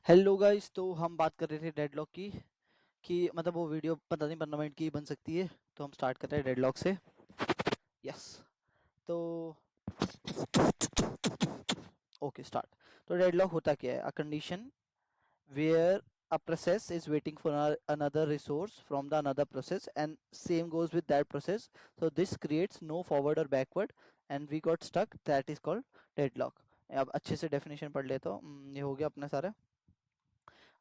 Hello guys, तो हम बात कर रहे थे डेडलॉक की कि मतलब वो वीडियो पता नहीं 15 मिनट की बन सकती है। तो हम स्टार्ट कर रहे हैं डेडलॉक से। यस। तो ओके स्टार्ट। तो डेडलॉक होता क्या है? A condition where a process is waiting for another resource from the another process and same goes with that process. So this creates no forward or backward and we got stuck. That is called deadlock. अब अच्छे से definition पढ़ लेता हूँ। ये हो गया अपना सारा।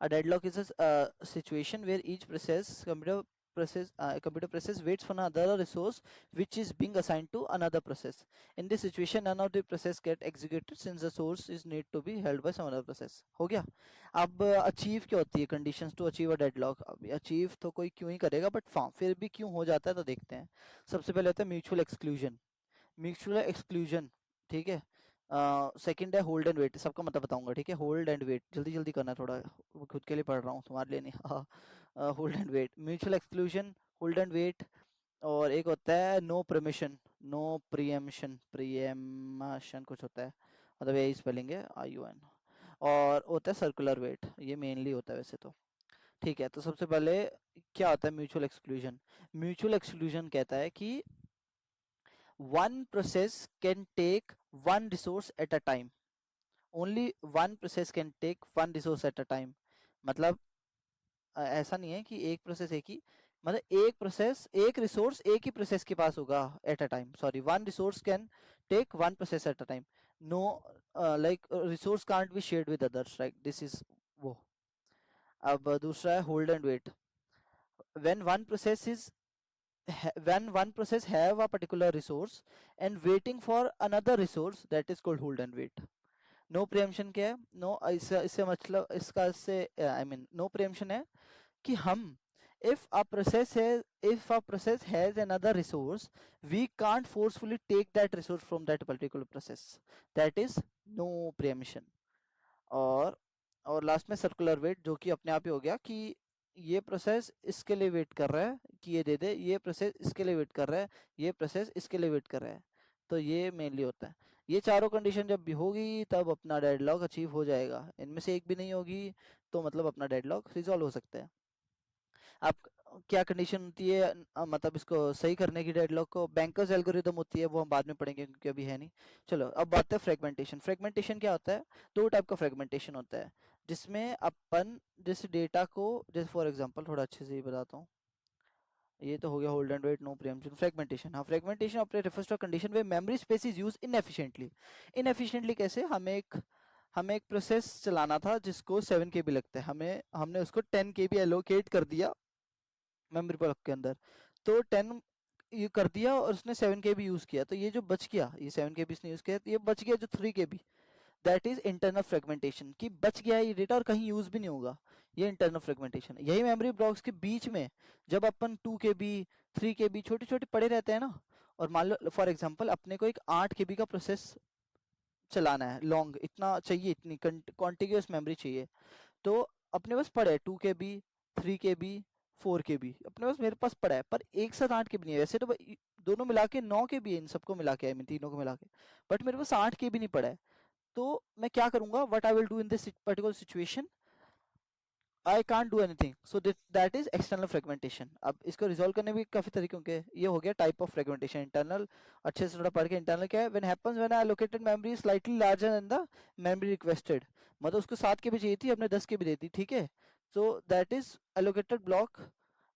A deadlock is a situation where each computer process waits for another resource which is being assigned to another process. In this situation, none of the process get executed since the source is need to be held by some other process. हो गया। अब achieve क्या होती है? Conditions to achieve a deadlock. अब achieve तो कोई क्यों ही करेगा, बट फिर भी क्यों हो जाता है तो देखते हैं। सबसे पहले होता है म्यूचुअल एक्सक्लूजन। म्यूचुअल एक्सक्लूजन, ठीक है। सेकंड है होल्ड एंड वेट। सबका मतलब बताऊंगा, ठीक है। होल्ड एंड वेट जल्दी जल्दी करना थोड़ा, वो खुद के लिए पढ़ रहा हूँ, तुम्हारे लिए नहीं। हाँ। Hold and wait, mutual exclusion, hold and wait. और एक होता है no permission, no preemption, preemption कुछ होता है, मतलब यही स्पेलिंग है, IUN। और होता है सर्कुलर वेट, ये मेनली होता है वैसे तो। ठीक है, तो सबसे पहले क्या होता है म्यूचुअल एक्सक्लूजन? म्यूचुअल एक्सक्लूजन कहता है कि one process can take one resource at a time. Only one process can take one resource at a time. मतलब ऐसा नहीं है कि एक प्रोसेस एक ही, मतलब एक प्रोसेस एक रिसोर्स एक ही प्रोसेस के पास होगा at a time. Sorry, one resource can take one process at a time. No, like resource can't be shared with others, right? This is वो। अब दूसरा है hold and wait. When one process is when one process have a particular resource and waiting for another resource, that is called hold and wait. No preemption क्या है? No, इससे मतलब इसका इससे आई मीन नो प्रियम्पशन है कि हम if a process has if a process has another resource, we can't forcefully take that resource from that particular process. That is no preemption. और लास्ट में सर्कुलर वेट, जो कि अपने आप ही हो गया कि ये प्रोसेस इसके लिए वेट कर रहा है कि ये दे दे, ये प्रोसेस इसके लिए वेट कर रहा है, ये प्रोसेस इसके लिए वेट कर रहा है। तो ये मेनली होता है। ये चारों कंडीशन जब भी होगी तब अपना डेडलॉक अचीव हो जाएगा। इनमें से एक भी नहीं होगी तो मतलब अपना डेडलॉक रिजॉल्व हो सकता है। आप क्या कंडीशन होती है मतलब इसको सही करने की डेडलॉक को? बैंकर्स एल्गोरिदम होती है, वो हम बाद में पढ़ेंगे क्योंकि अभी है नहीं। चलो अब बात है फ्रेगमेंटेशन। फ्रेगमेंटेशन क्या होता है? दो टाइप का फ्रेगमेंटेशन होता है जिसमें अपन जिस डेटा को, जैसे फॉर एग्जांपल थोड़ा अच्छे से ही बताता हूँ। ये तो हो गया hold and wait, no preemption. Fragmentation, हाँ, fragmentation operate refers to condition way memory space is use inefficiently. Inefficiently कैसे? हमें एक प्रोसेस चलाना था जिसको 7 KB लगता है, हमें हमने उसको 10 KB एलोकेट कर दिया मेमोरी ब्लॉक के अंदर। तो 10 ये कर दिया और उसने 7 KB यूज किया, तो ये जो बच गया, ये 7 KB इसने यूज किया, तो ये बच गया जो 3 KB। That is internal fragmentation, कि बच गया है ये डेटा और कहीं यूज भी नहीं होगा। ये इंटरनल फ्रेगमेंटेशन। यही मेमोरी ब्लॉक्स के बीच में जब अपन 2 KB 3 KB छोटे छोटे पड़े रहते हैं ना, और मान लो फॉर एग्जाम्पल अपने को एक 8 KB का प्रोसेस चलाना है, लॉन्ग इतना चाहिए, इतनी कॉन्टिग्यूस मेमोरी चाहिए। तो अपने पास पड़ा है 2 KB 3 KB 4 KB, अपने पास मेरे पास पड़ा है, पर एक साथ 8 KB नहीं है। वैसे तो दोनों मिला के 9 KB है, इन सबको मिला के, आई मीन तीनों को मिला के, बट मेरे पास 8 KB नहीं पड़ा है। तो मैं क्या करूंगा? What I will do in this particular situation, I can't do anything, so that is external fragmentation. अब इसको रिजोल्व करने भी काफी तरीके होंगे। ये हो गया टाइप ऑफ फ्रेगमेंटेशन। इंटरनल, अच्छे से थोड़ा पढ़ के, इंटरनल क्या है? When happens when I allocated memory slightly larger than the memory requested. मतलब उसको 7 KB चाहिए थी, हमने 10 KB दे दी, ठीक है। So that is allocated block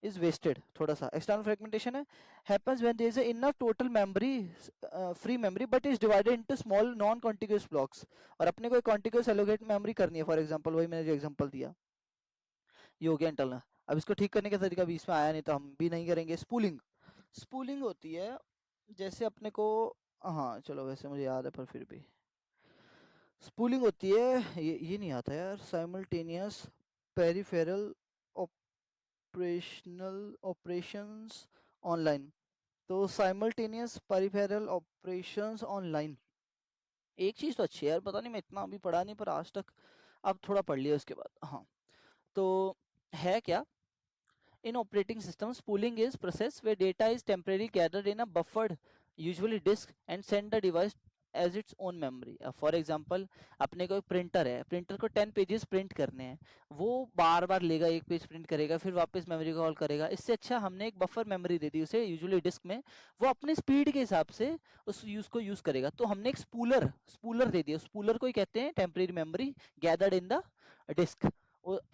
is wasted. थोड़ा सा एक्सटर्नल फ्रेगमेंटेशन है। Happens when there is enough total memory, free memory, but is divided into small non contiguous blocks. और अपने को कॉन्टिग्यूअस एलोकेट मेमोरी करनी है, फॉर एग्जांपल वही मैंने जो एग्जांपल दिया, ये हो गया इंटरनल। अब इसको ठीक करने का तरीका भी इसमें आया नहीं तो हम भी नहीं करेंगे। स्पूलिंग। स्पूलिंग होती है जैसे अपने को, हाँ चलो वैसे मुझे याद है पर फिर भी, स्पूलिंग होती है, ये नहीं आता यार, simultaneous peripheral operational operations online. तो साइमल्टेनियस पेरिफेरल ऑपरेशंस ऑनलाइन, एक चीज तो अच्छी है यार, पता नहीं मैं इतना अभी पढ़ा नहीं पर आज तक अब थोड़ा पढ़ लिया उसके बाद। हाँ, तो है क्या? In operating systems, pooling is process where data is temporarily gathered in a buffered, usually disk, and send the device as its own memory. For example अपने को एक प्रिंटर है, प्रिंटर को 10 पेजेस प्रिंट करने हैं, वो बार बार लेगा, एक पेज प्रिंट करेगा फिर वापस मेमोरी कॉल करेगा। इससे अच्छा हमने एक बफर मेमोरी दे दी उसे, यूजुअली डिस्क में, वो अपने स्पीड के हिसाब से उस यूज को यूज करेगा। तो हमने एक स्पूलर स्पूलर दे दिया, स्पूलर को ही कहते हैं temporary memory gathered in the disk.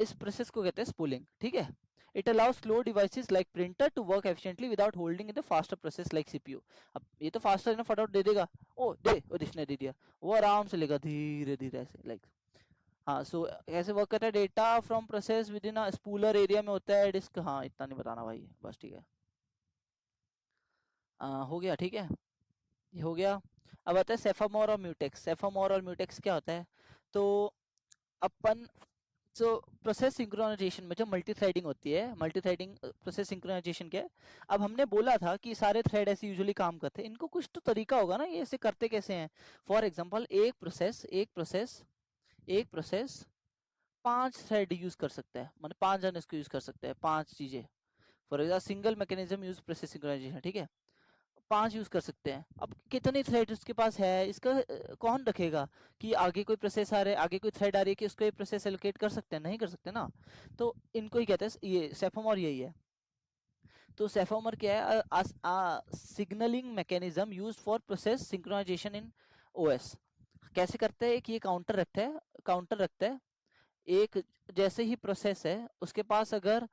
इस प्रोसेस को कहते हैं स्पूलिंग, ठीक है। It allows slow devices like printer to work efficiently without holding in the faster process like CPU। अब ये तो फास्टर है ना, फटाफट दे देगा, ओ दे, ओ इसने दे दिया, वो आराम से लेगा धीरे धीरे ऐसे, लाइक। हाँ, सो ऐसे वर्क करता है। Data from process with in spooler area में होता है डिस्क। हाँ, इतना नहीं बताना भाई, बस ठीक है। हो गया, ठीक है, ये हो गया। अब आता है सेफामोर और म्यूटेक्स। सेफामोर और म्यूटेक्स क्या होता है? तो अपन, सो प्रोसेस सिंक्रोनाइजेशन में जो मल्टी थ्रेडिंग होती है, मल्टी थ्रेडिंग प्रोसेस सिंक्रोनाइजेशन क्या है? अब हमने बोला था कि सारे थ्रेड ऐसे यूजुअली काम करते हैं, इनको कुछ तो तरीका होगा ना, ये ऐसे करते कैसे हैं? फॉर एग्जांपल एक प्रोसेस 5 थ्रेड यूज कर सकता है, मतलब 5 जन इसको यूज कर सकते हैं, 5 चीजें। For example single mechanism use process synchronization, ठीक है, 5 यूज कर सकते हैं। अब कितने थ्रेड उसके पास है, इसका कौन रखेगा कि आगे कोई प्रोसेस आ रहा है, आगे कोई थ्रेड आ रही है कि उसको ये प्रोसेस एलोकेट कर सकते हैं? नहीं कर सकते ना। तो इनको ही कहते हैं, ये सेफोमोर यही है। तो सेफोमोर क्या है? Signalling mechanism use for process synchronization in OS. कैसे करते हैं? कि ये काउंटर रखता है एक, जैसे ही प्रोसेस है उसके पास अगर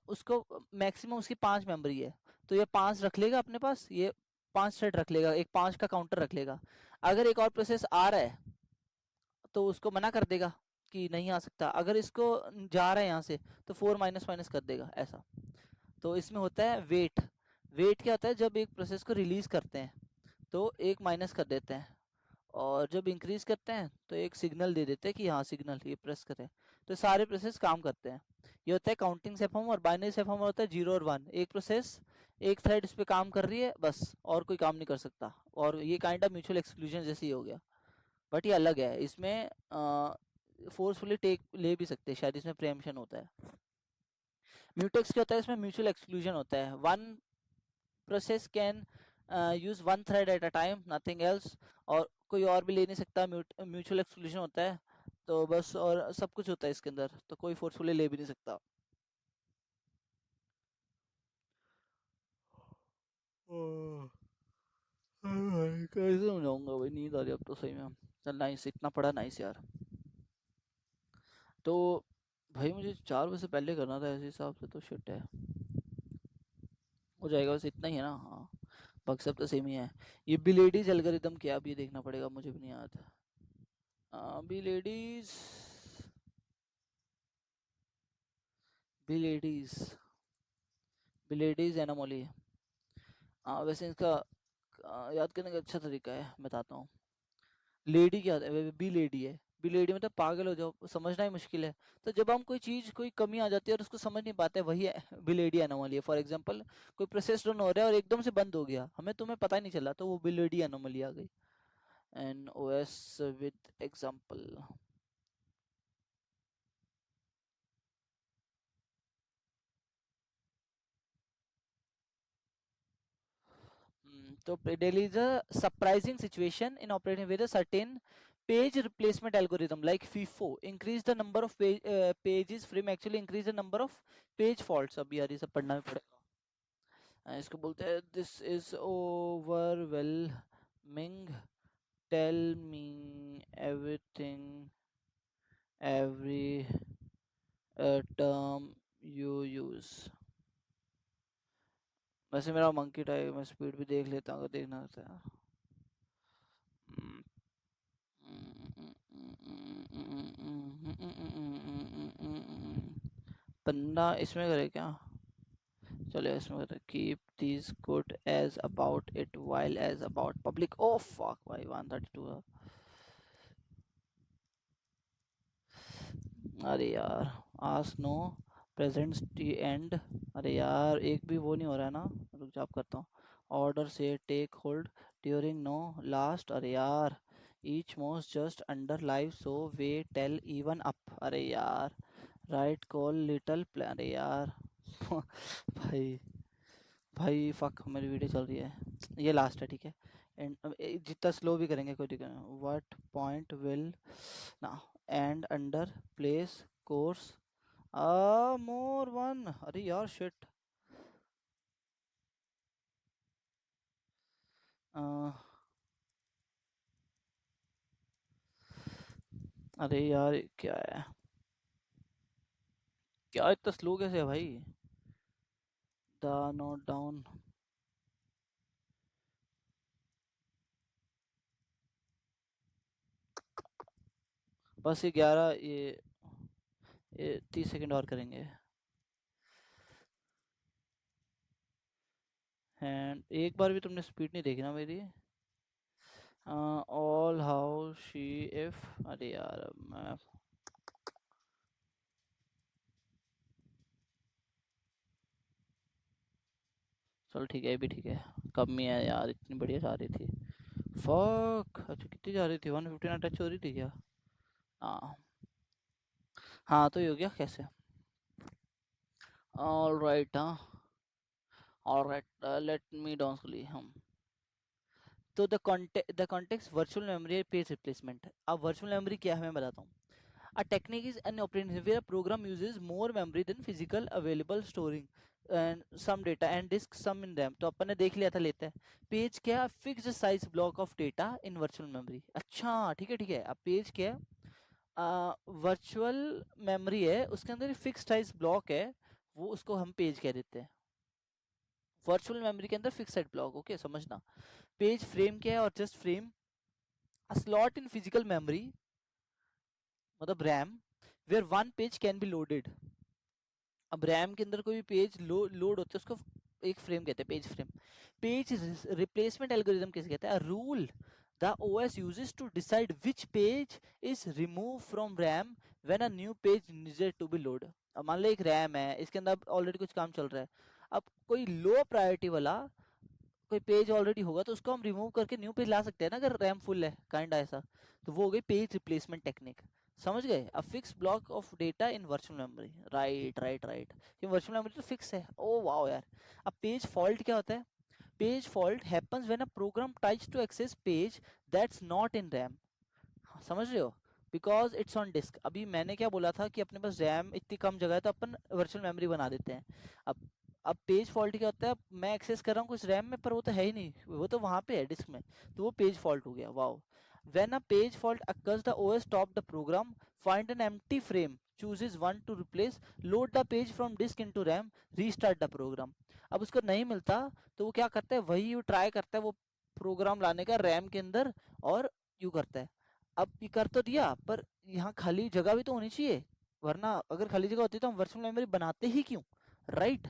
उसको मैक्सिमम उसकी 5 मेमोरी है, तो ये 5 रख लेगा अपने पास, ये 5 थ्रेड रख लेगा, एक 5 का काउंटर रख लेगा। अगर एक और प्रोसेस आ रहा है तो उसको मना कर देगा कि नहीं आ सकता, अगर इसको जा रहा है यहाँ से तो 4 माइनस माइनस कर देगा, ऐसा। तो इसमें होता है वेट। वेट क्या होता है? जब एक प्रोसेस को रिलीज करते हैं तो एक माइनस कर देते हैं, और जब इंक्रीज करते हैं तो एक सिग्नल दे देते हैं कि हाँ सिग्नल ये प्रेस करें। तो सारे प्रोसेस काम करते हैं। ये होता है काउंटिंग सेफॉर्म। और बाइनरी सेफॉर्म होता है 0 और 1। एक प्रोसेस, एक थ्रेड इस पे काम कर रही है बस, और कोई काम नहीं कर सकता। और ये काइंड ऑफ म्यूचुअल एक्सक्लूजन जैसे ही हो गया, बट ये अलग है। इसमें फोर्सफुली टेक ले भी सकते हैं, शायद इसमें प्रेemption होता है। म्यूटेक्स क्या होता है? इसमें म्यूचुअल एक्सक्लूजन होता है। One process can use one thread eight a time, nothing else. और कोई और भी ले नहीं सकता, म्यूचुअल एक्सक्लूजन होता है। तो बस, और सब कुछ होता है इसके अंदर, तो कोई फोर्सफुली ले भी नहीं सकता। ओह, कैसे समझाऊंगा भाई, नींद आ रही है अब तो सही में। चल नाइस, इतना पढ़ा, नाइस यार। तो भाई मुझे 4 बजे से पहले करना था, ऐसे हिसाब से तो शिट है, हो जाएगा, बस इतना ही है ना। हाँ, बाकी सब तो सेम ही है। ये बिलेडीज एल्गोरिदम क्या, अब ये देखना पड़ेगा, मुझे भी नहीं याद। बिलेडीज, बिलेडीज बिलेडीज एनोमली। वैसे इसका याद करने का अच्छा तरीका है, बताता हूँ। लेडी क्या है? बी लेडी है। बी लेडी मतलब पागल हो जाओ, समझना ही मुश्किल है। तो जब हम कोई चीज, कोई कमी आ जाती है और उसको समझ नहीं पाते, वही है बी लेडी एनोमली है। फॉर एग्जांपल कोई प्रोसेस रन हो रहा है और एकदम से बंद हो गया, हमें तुम्हें पता ही नहीं चला, तो वो बी लेडी एनोमली आ गई। N O S with example. तो there is a surprising situation in operating with a certain page replacement algorithm like FIFO increase the number of pages frame actually increase the number of page faults। अब यार ये सब पढ़ना भी पड़ेगा। इसको बोलते हैं this is overwhelming, tell me everything, every term you use। वैसे मेरा मंकी टाइप, मैं स्पीड भी देख लेता हूँ अगर देखना होता है। बंदा इसमें करे क्या? चलो इसमें करे keep this good as about it while as about public. Oh fuck भाई, 132। अरे यार, आस नो प्रेजेंट्स टी एंड। अरे यार, एक भी वो नहीं हो रहा है ना, रुक जा, आप करता हूँ। ऑर्डर से take hold during no last. अरे यार, each most just under live so way tell even up. अरे यार, राइट कॉल लिटल प्लान। अरे यार भाई, भाई फक, मेरी वीडियो चल रही है। ये लास्ट है, ठीक है। जितना स्लो भी करेंगे कोई दिक्कत नहीं। व्हाट पॉइंट विल ना and under place course more one. अरे यार शिट। अरे यार क्या है, क्या इतना स्लो कैसे है भाई। The note down. बस ये 11 ये 30 सेकंड और करेंगे। एंड एक बार भी तुमने स्पीड नहीं देखी ना मेरी। All how she if. अरे यार मैं चल ठीक है, ये भी ठीक है। कम ही है यार, इतनी बढ़िया जा रही थी। फक, अच्छा कितनी जा रही थी, 159 टच हो रही थी क्या। हाँ। हाँ तो ये हो गया कैसे। ऑल राइट हाँ। All right let me down हम। तो the context virtual memory page replacement. अब वर्चुअल मेमोरी क्या है मैं बताता हूँ। A technique is an operating system where a program uses more memory than physical available storing and some data and disk some in RAM। तो अपन ने देख लिया था लेते हैं। पेज क्या है, fixed size block of data in virtual memory. अच्छा ठीक है ठीक है। अब पेज क्या है, वर्चुअल मेमोरी है, उसके अंदर फिक्स साइज ब्लॉक है, वो उसको हम पेज कह देते हैं। वर्चुअल मेमोरी के अंदर फिक्स साइज ब्लॉक, ओके समझना। पेज फ्रेम क्या है, और just frame a slot in physical memory मतलब RAM where one page can be loaded. अब रैम के अंदर कोई भी पेज लोड होता है उसको एक फ्रेम कहते हैं, page frame. Page replacement algorithm किसे कहते हैं, rule the OS uses to decide which page is remove from RAM when a new page needed to be load. अब मान लो एक रैम है, इसके अंदर ऑलरेडी कुछ काम चल रहा है। अब कोई लो प्रायोरिटी वाला कोई पेज ऑलरेडी होगा तो उसको हम रिमूव करके न्यू पेज ला सकते हैं ना, अगर रैम फुल है काइंड ऐसा। तो वो हो गई पेज रिप्लेसमेंट टेक्निक। समझ गए। A fix block of data in virtual memory. Right right right, ये वर्चुअल मेमोरी तो फिक्स है। ओ वाओ यार। अब पेज फॉल्ट क्या होता है, page fault happens when a program tries to access page that's not in RAM. समझ रहे हो, बिकॉज इट्स ऑन डिस्क। अभी मैंने क्या बोला था कि अपने पास रैम इतनी कम जगह है तो अपन वर्चुअल मेमोरी बना देते हैं। अब पेज फॉल्ट क्या होता है, मैं एक्सेस कर रहा हूँ कुछ रैम में पर वो तो है ही नहीं, वो तो वहां पे है डिस्क में। तो वो पेज फॉल्ट हो गया। Wow. When a page fault occurs the OS stop the program, find an empty frame, chooses one to replace, load the page from disk into RAM, restart the program। अब उसको नहीं मिलता तो वो क्या करता है, वही वो ट्राई करता है वो प्रोग्राम लाने का रैम के अंदर, और यू करता है। अब ये कर तो दिया पर यहाँ खाली जगह भी तो होनी चाहिए, वरना अगर खाली जगह होती तो हम वर्चुअल मेमोरी बनाते ही क्यों, राइट।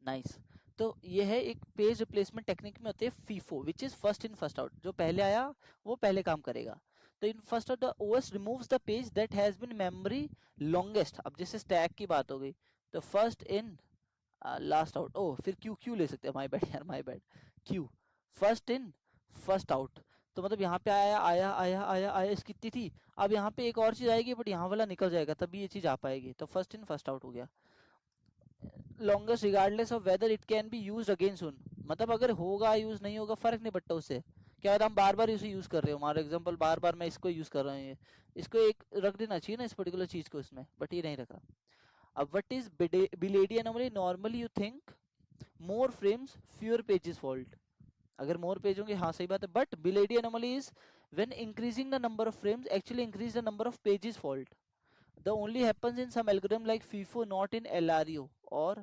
नाइस। तो ये है एक पेज रिप्लेसमेंट टेक्निक में होते हैं FIFO, which is first in first out. जो पहले आया वो पहले काम करेगा। तो in first out the OS removes the page that has been memory longest. अब जैसे स्टैक की बात हो गई तो फर्स्ट इन लास्ट आउट। ओ फिर क्यू क्यू ले सकते हैं, माय बैड यार my bad. Queue first in first out. तो मतलब यहाँ पे आया आया आया आया आया इसकी कितनी थी। अब यहाँ पे एक और चीज आएगी बट यहाँ वाला निकल जाएगा तभी ये चीज आ पाएगी, तो फर्स्ट इन फर्स्ट आउट हो गया। Longest regardless of whether it can be use again soon. मतलब अगर होगा यूज नहीं होगा फर्क नहीं पड़ता उससे। क्या होता हम बार बार इसे यूज कर रहे हो, हमारा एग्जांपल बार बार मैं इसको यूज कर रहा हूँ, ये इसको एक रख देना चाहिए ना इस पर्टिकुलर चीज को इसमें, बट ये नहीं रखा। अब what is Belady anomaly, normally you think more frames fewer pages fault. अगर मोर पेज होंगे हाँ सही बात है, but Belady anomaly is when increasing the number of frames actually increase the number of pages fault. the only happens in some algorithm like FIFO, not in LRU। और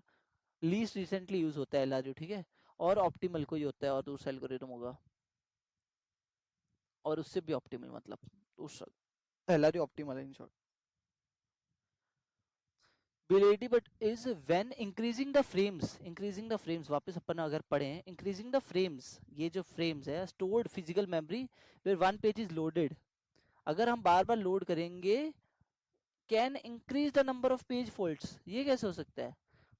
least recently use होता है LRU, ठीक है। और optimal कोई होता है और दूसरा एल्गोरिथम होगा, और उससे भी ऑप्टिमल मतलब दूसरा LRU ऑप्टिमल है in short. Belady but is when increasing the frames वापस अपन अगर पढ़े, इंक्रीजिंग द फ्रेम्स, ये जो फ्रेम्स है stored physical memory where one page is loaded. अगर हम बार बार लोड करेंगे can increase the number of page faults, ये कैसे हो सकता है।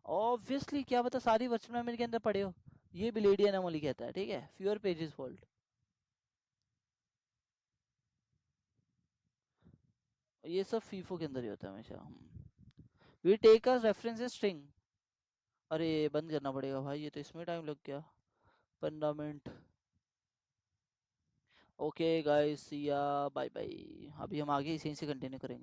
ऑब्वियसली क्या पता सारी वर्चुअल मेमोरी के अंदर पड़े हो। ये बिलेडियन एनोमली कहता है, ठीक है, फ्यूअर पेजेस फॉल्ट। ये सब फीफो के अंदर ही होता है हमेशा। We take us reference string. अरे बंद करना पड़ेगा भाई, ये तो इसमें टाइम लग गया 15 मिनट। ओके गाइस, सी या, बाय बाय। अभी हम आगे इसी से कंटिन्यू करेंगे।